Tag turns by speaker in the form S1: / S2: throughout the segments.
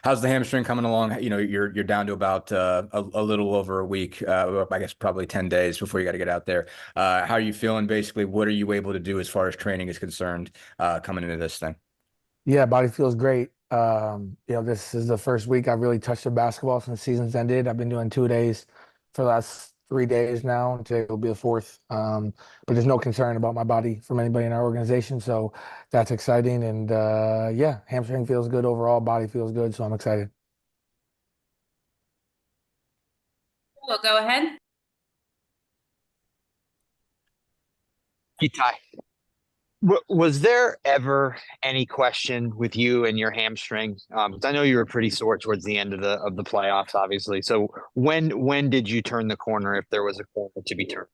S1: How's the hamstring coming along? You're down to about a little over a week, I guess probably 10 days before you got to get out there. How are you feeling basically? What are you able to do as far as training is concerned coming into this thing?
S2: Yeah, body feels great. This is the first week I've really touched the basketball since season's ended. I've been doing 2 days for the last 3 days now, and today will be the fourth. But there's no concern about my body from anybody in our organization, so that's exciting. And yeah, hamstring feels good overall, body feels good, so I'm excited.
S3: We'll go ahead.
S4: Hey, Ty. Was there ever any question with you and your hamstring? 'Cause I know you were pretty sore towards the end of the playoffs, obviously. So when did you turn the corner, if there was a corner to be turned?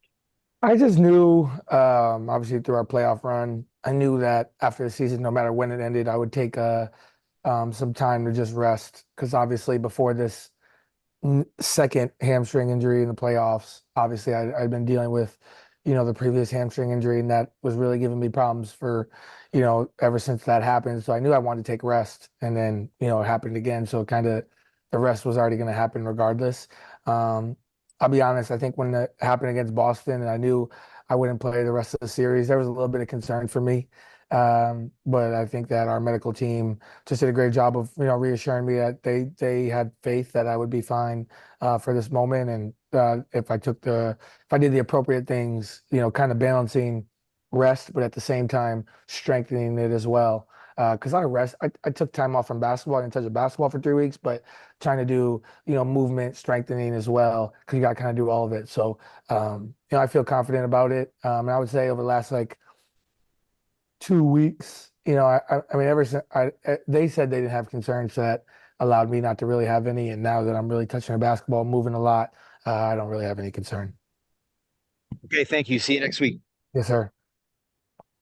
S2: I just knew, obviously through our playoff run, I knew that after the season, no matter when it ended, I would take some time to just rest because obviously before this second hamstring injury in the playoffs. Obviously, I'd been dealing with, the previous hamstring injury, and that was really giving me problems for, ever since that happened. So I knew I wanted to take rest, and then, it happened again. So kind of the rest was already going to happen regardless. Um, I'll be honest, I think when it happened against Boston, and I knew I wouldn't play the rest of the series, there was a little bit of concern for me. But I think that our medical team just did a great job of reassuring me that they had faith that I would be fine for this moment, and if I did the appropriate things, kind of balancing rest, but at the same time strengthening it as well. Because I took time off from basketball. I didn't touch a basketball for 3 weeks, but trying to do movement strengthening as well because you got to kind of do all of it. So I feel confident about it. And I would say over the last like 2 weeks. I mean, ever since they said they didn't have concerns, so that allowed me not to really have any. And now that I'm really touching the basketball, moving a lot, I don't really have any concern.
S4: Okay, thank you. See you next week.
S2: Yes, sir.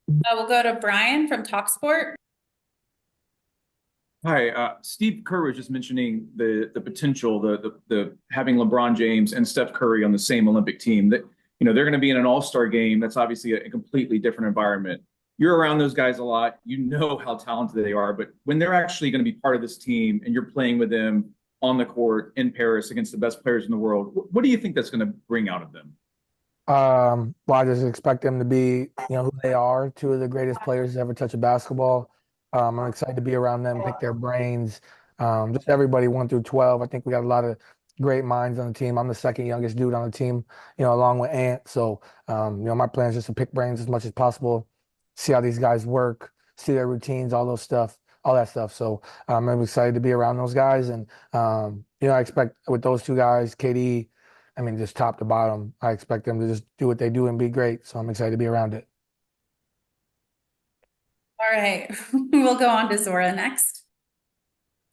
S3: We'll go to Brian from TalkSport.
S5: Hi, Steve Kerr was just mentioning the potential, the having LeBron James and Steph Curry on the same Olympic team. That they're going to be in an All-Star game. That's obviously a completely different environment. You're around those guys a lot. You know how talented they are, but when they're actually going to be part of this team and you're playing with them on the court in Paris against the best players in the world, what do you think that's going to bring out of them?
S2: Well, I just expect them to be, who they are, two of the greatest players to ever touch a basketball. I'm excited to be around them, pick their brains. Just everybody 1 through 12. I think we got a lot of great minds on the team. I'm the second youngest dude on the team, along with Ant. So, my plan is just to pick brains as much as possible, see how these guys work, see their routines, all that stuff. So, I'm excited to be around those guys. And, I expect with those two guys, KD, I mean, just top to bottom, I expect them to just do what they do and be great. So I'm excited to be around it.
S3: All right, we'll go on to Zora next.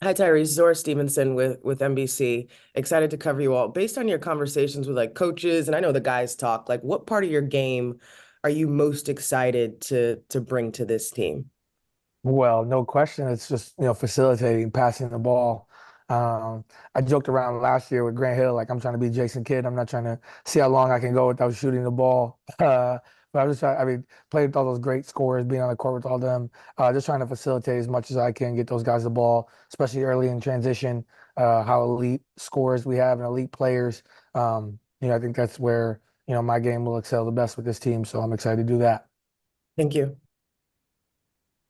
S6: Hi, Tyrese. Zora Stevenson with NBC. Excited to cover you all. Based on your conversations with like coaches, and I know the guys talk, like what part of your game are you most excited to bring to this team?
S2: Well, no question. It's just, facilitating, passing the ball. I joked around last year with Grant Hill, like I'm trying to be Jason Kidd. I'm not trying to see how long I can go without shooting the ball. But I'm just trying, I mean, playing with all those great scorers, being on the court with all them, just trying to facilitate as much as I can, get those guys the ball, especially early in transition, how elite scorers we have and elite players. I think that's where, my game will excel the best with this team. So I'm excited to do that.
S6: Thank you.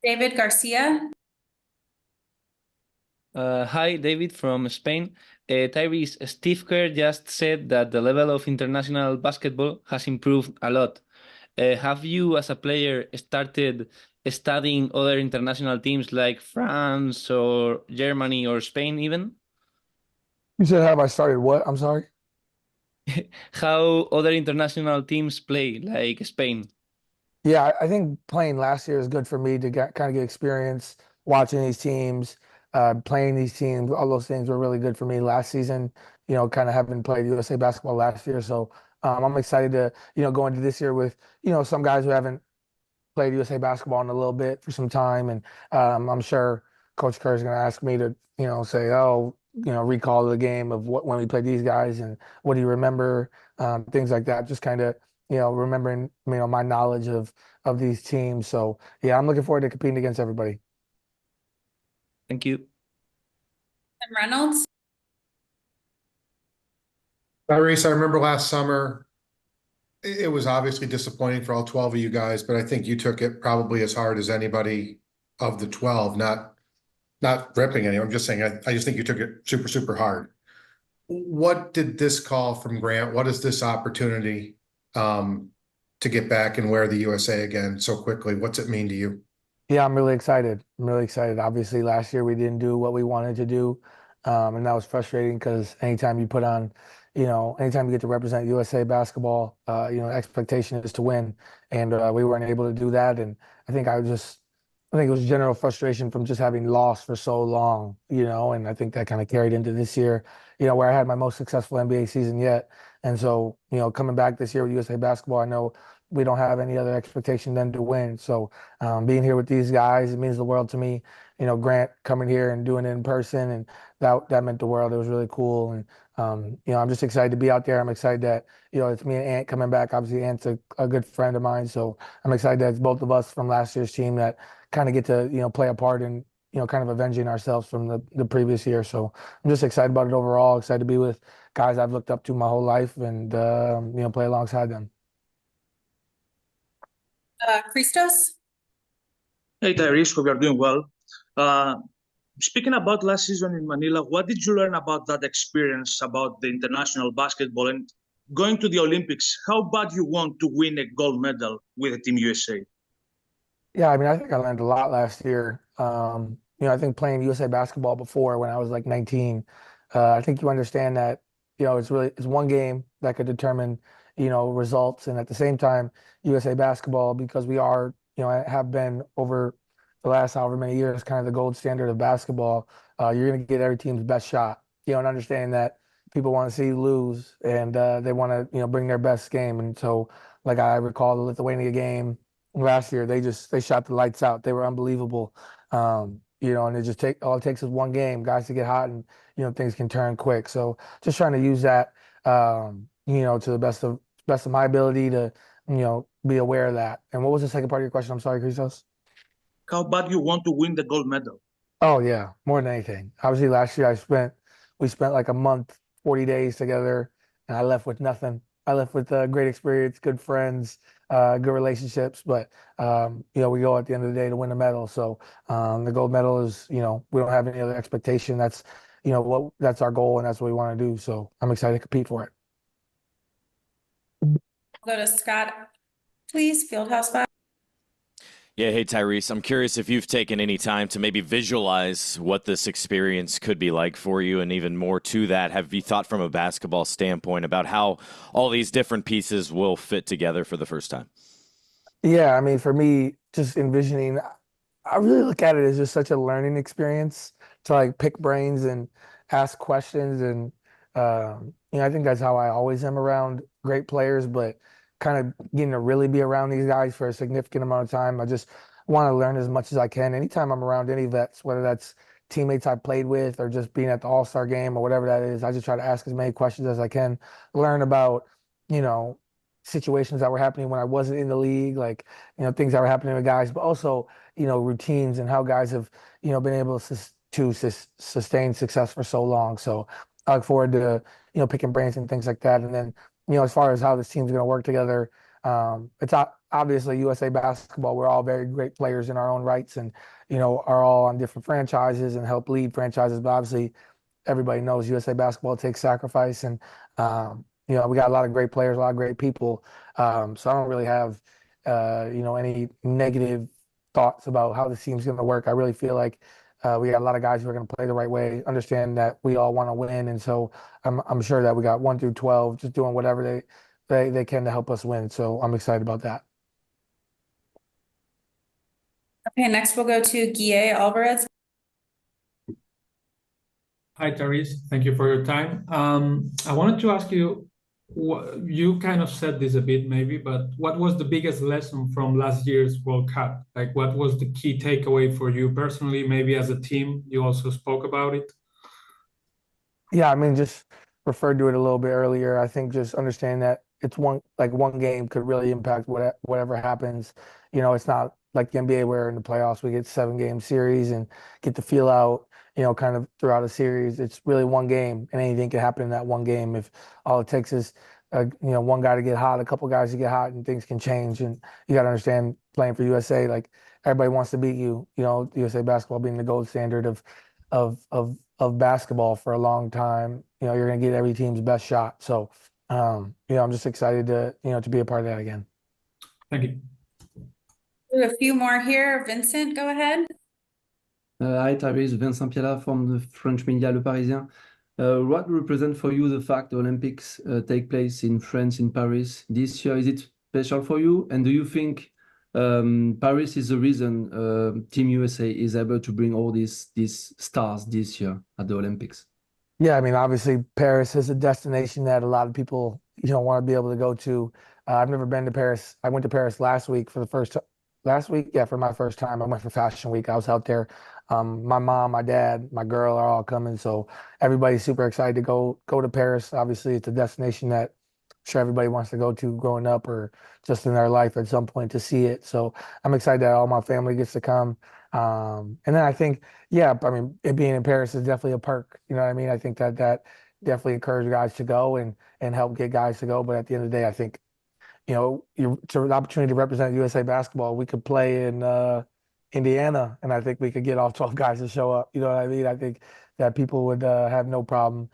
S3: David Garcia.
S7: Hi, David from Spain. Tyrese, Steve Kerr just said that the level of international basketball has improved a lot. Have you, as a player, started studying other international teams like France or Germany or Spain even?
S2: You said, have I started what? I'm sorry.
S7: How other international teams play, like Spain?
S2: Yeah, I think playing last year is good for me to get experience watching these teams, playing these teams. All those things were really good for me last season. Kind of having played USA basketball last year, so I'm excited to go into this year with some guys who haven't played USA basketball in a little bit for some time, and I'm sure Coach Kerr is going to ask me to say, oh, recall the game of what when we played these guys and what do you remember, things like that. Just kind of remembering my knowledge of these teams. So yeah, I'm looking forward to competing against everybody.
S7: Thank you.
S3: Reynolds.
S8: Tyrese, I remember last summer, it was obviously disappointing for all 12 of you guys, but I think you took it probably as hard as anybody of the 12, not ripping anyone. I'm just saying, I just think you took it super, super hard. What did this call from Grant? What is this opportunity to get back and wear the USA again so quickly? What's it mean to you?
S2: Yeah, I'm really excited. I'm really excited. Obviously, last year we didn't do what we wanted to do, and that was frustrating because anytime you put on, anytime you get to represent USA basketball, expectation is to win, and we weren't able to do that. And I think I think it was general frustration from just having lost for so long, and I think that kind of carried into this year, where I had my most successful NBA season yet. And so, coming back this year with USA basketball, I know we don't have any other expectation than to win. So being here with these guys, it means the world to me. Grant coming here and doing it in person, and that meant the world. It was really cool, and I'm just excited to be out there. I'm excited that it's me and Ant coming back. Obviously, Ant's a good friend of mine, so I'm excited that it's both of us from last year's team that kind of get to play a part in kind of avenging ourselves from the previous year. So I'm just excited about it overall. Excited to be with guys I've looked up to my whole life, and play alongside them.
S3: Christos.
S9: Hey, Tyrese, hope you're doing well. Speaking about last season in Manila, what did you learn about that experience, about the international basketball and going to the Olympics? How bad you want to win a gold medal with the Team USA?
S2: Yeah, I mean, I think I learned a lot last year. I think playing USA basketball before when I was like 19, I think you understand that, it's one game that could determine, results. And at the same time, USA basketball, because we are, have been over the last however many years, kind of the gold standard of basketball, you're going to get every team's best shot, and understanding that people want to see you lose and they want to, bring their best game. And so, like I recall the Lithuania game last year, they shot the lights out. They were unbelievable. And all it takes is one game, guys to get hot, and things can turn quick. So just trying to use that, to the best of my ability to, be aware of that. And what was the second part of your question? I'm sorry, Christos.
S9: How bad you want to win the gold medal?
S2: Oh yeah, more than anything. Obviously, last year we spent like a month, 40 days together, and I left with nothing. I left with a great experience, good friends, good relationships. But we go at the end of the day to win a medal. So the gold medal is, we don't have any other expectation. That's, that's our goal, and that's what we want to do. So I'm excited to compete for it.
S3: Go to Scott, please. Fieldhouse 5.
S10: Yeah, hey Tyrese, I'm curious if you've taken any time to maybe visualize what this experience could be like for you, and even more to that, have you thought from a basketball standpoint about how all these different pieces will fit together for the first time?
S2: Yeah, I mean, for me, just envisioning, I really look at it as just such a learning experience to like pick brains and ask questions. And, I think that's how I always am around great players, but kind of getting to really be around these guys for a significant amount of time. I just want to learn as much as I can. Anytime I'm around any vets, whether that's teammates I played with or just being at the All-Star game or whatever that is, I just try to ask as many questions as I can, learn about, situations that were happening when I wasn't in the league, like, things that were happening with guys, but also, routines and how guys have, been able to sustain success for so long. So I look forward to, picking brains and things like that. And then, as far as how this team's going to work together, it's obviously USA basketball. We're all very great players in our own rights, and are all on different franchises and help lead franchises. But obviously, everybody knows USA basketball takes sacrifice, and we got a lot of great players, a lot of great people. So I don't really have any negative thoughts about how the team's going to work. I really feel like we got a lot of guys who are going to play the right way, understand that we all want to win, and so I'm sure that we got 1 through 12 just doing whatever they can to help us win. So I'm excited about that.
S3: Okay, next we'll go to Guille Alvarez.
S11: Hi, Therese. Thank you for your time. I wanted to ask you, you kind of said this a bit maybe, but what was the biggest lesson from last year's World Cup? Like, what was the key takeaway for you personally, maybe as a team? You also spoke about it.
S2: Yeah, I mean, just referred to it a little bit earlier. I think just understand that it's one game could really impact whatever happens. It's not like the NBA where in the playoffs we get 7-game series and get to feel out, kind of throughout a series. It's really one game, and anything can happen in that one game. If all it takes is, one guy to get hot, a couple guys to get hot, and things can change. And you got to understand, playing for USA, like everybody wants to beat you. USA basketball being the gold standard of basketball for a long time. You're going to get every team's best shot. So, I'm just excited to be a part of that again.
S11: Thank you.
S3: A few more here. Vincent, go ahead.
S12: Hi, Tyrese. Vincent Piala from the French media Le Parisien. What represent for you the fact the Olympics take place in France, in Paris this year? Is it special for you? And do you think Paris is the reason Team USA is able to bring all these stars this year at the Olympics?
S2: Yeah, I mean, obviously Paris is a destination that a lot of people, want to be able to go to. I've never been to Paris. I went to Paris last week for my first time. I went for Fashion Week. I was out there. My mom, my dad, my girl are all coming, so everybody's super excited to go to Paris. Obviously, it's a destination that I'm sure everybody wants to go to growing up or just in their life at some point to see it. So I'm excited that all my family gets to come. And then I think, yeah, I mean, it being in Paris is definitely a perk. You know what I mean? I think that definitely encouraged guys to go and help get guys to go. But at the end of the day, I think, to the opportunity to represent USA basketball, we could play in Indiana, and I think we could get all 12 guys to show up. You know what I mean? I think that people would have no problem,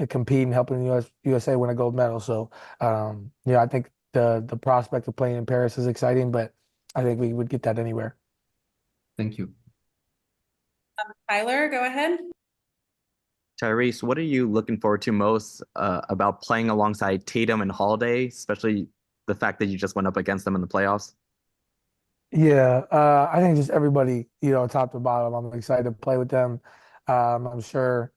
S2: competing, helping USA win a gold medal. So, I think the prospect of playing in Paris is exciting, but I think we would get that anywhere.
S12: Thank you.
S3: Tyler, go ahead.
S13: Tyrese, what are you looking forward to most about playing alongside Tatum and Holiday, especially the fact that you just went up against them in the playoffs?
S2: Yeah, I think just everybody, top to bottom, I'm excited to play with them. I'm sure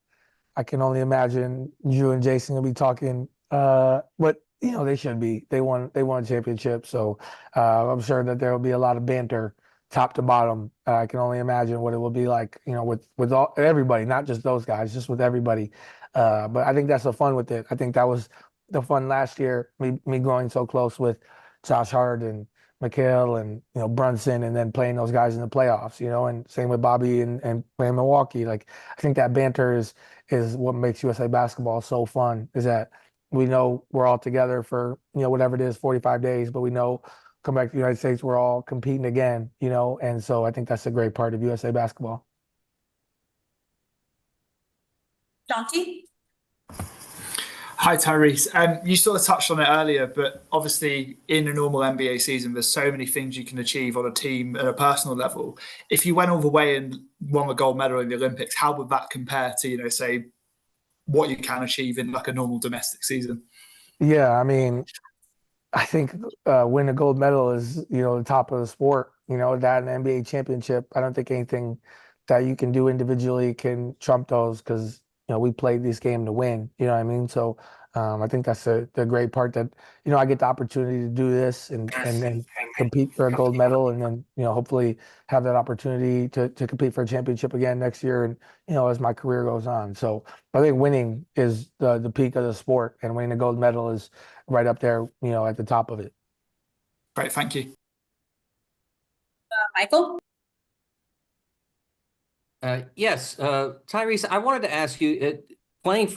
S2: I can only imagine Drew and Jason will be talking, but they should be. They won a championship, so I'm sure that there will be a lot of banter, top to bottom. I can only imagine what it will be like, with everybody, not just those guys, just with everybody. But I think that's the fun with it. I think that was the fun last year, me growing so close with Josh Hart and Mikhail and Brunson, and then playing those guys in the playoffs, and same with Bobby and playing Milwaukee. Like, I think that banter is what makes USA basketball so fun, is that we know we're all together for whatever it is, 45 days, but we know come back to the United States, we're all competing again, and so I think that's a great part of USA basketball.
S3: Shanti?
S14: Hi, Tyrese. You sort of touched on it earlier, but obviously in a normal NBA season, there's so many things you can achieve on a team at a personal level. If you went all the way and won a gold medal in the Olympics, how would that compare to, say, what you can achieve in like a normal domestic season?
S2: Yeah, I mean, I think winning a gold medal is, the top of the sport, that an NBA championship. I don't think anything that you can do individually can trump those, because we played this game to win, you know what I mean? So I think that's the great part, that, I get the opportunity to do this and compete for a gold medal, and then, hopefully have that opportunity to compete for a championship again next year, and, as my career goes on. So I think winning is the peak of the sport, and winning a gold medal is right up there, at the top of it.
S14: Great, thank you.
S3: Michael?
S15: Yes, Tyrese, I wanted to ask you, playing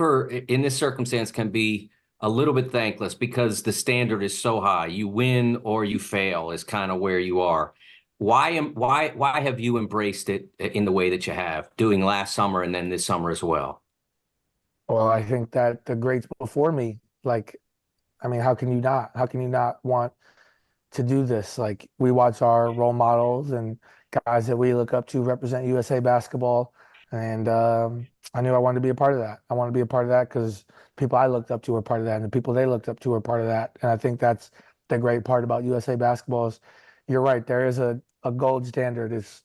S15: in this circumstance can be a little bit thankless because the standard is so high. You win or you fail is kind of where you are. Why have you embraced it in the way that you have, doing last summer and then this summer as well?
S2: Well, I think that the greats before me, like, I mean, how can you not? How can you not want to do this? Like, we watch our role models and guys that we look up to represent USA basketball, and I knew I wanted to be a part of that. I wanted to be a part of that because people I looked up to were part of that, and the people they looked up to were part of that. And I think that's the great part about USA basketball is, you're right, there is a gold standard. It's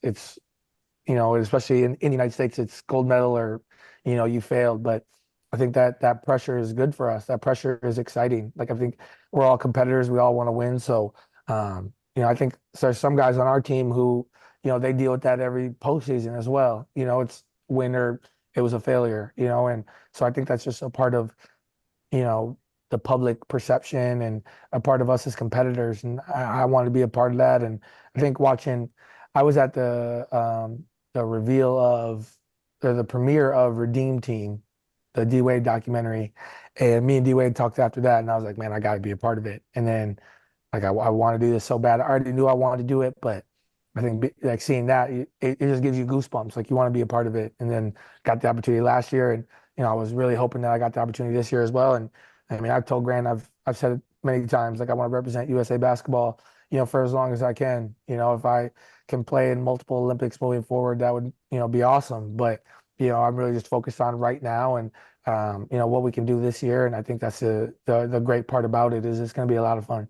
S2: especially in the United States, it's gold medal or you failed. But I think that pressure is good for us. That pressure is exciting. Like, I think we're all competitors. We all want to win. So, I think there's some guys on our team who, they deal with that every postseason as well. It's win or it was a failure, and so I think that's just a part of, the public perception and a part of us as competitors. And I want to be a part of that. And I think I was at the reveal of the premiere of Redeem Team, the D Wade documentary, and me and D Wade talked after that, and I was like, man, I got to be a part of it. And then like I want to do this so bad. I already knew I wanted to do it, but I think like seeing that, it just gives you goosebumps. Like you want to be a part of it. And then got the opportunity last year, and I was really hoping that I got the opportunity this year as well. And I mean, I've told Grant, I've said it many times, like I want to represent USA basketball, for as long as I can. If I can play in multiple Olympics moving forward, that would, be awesome. But I'm really just focused on right now and what we can do this year. And I think that's the great part about it is it's going to be a lot of fun.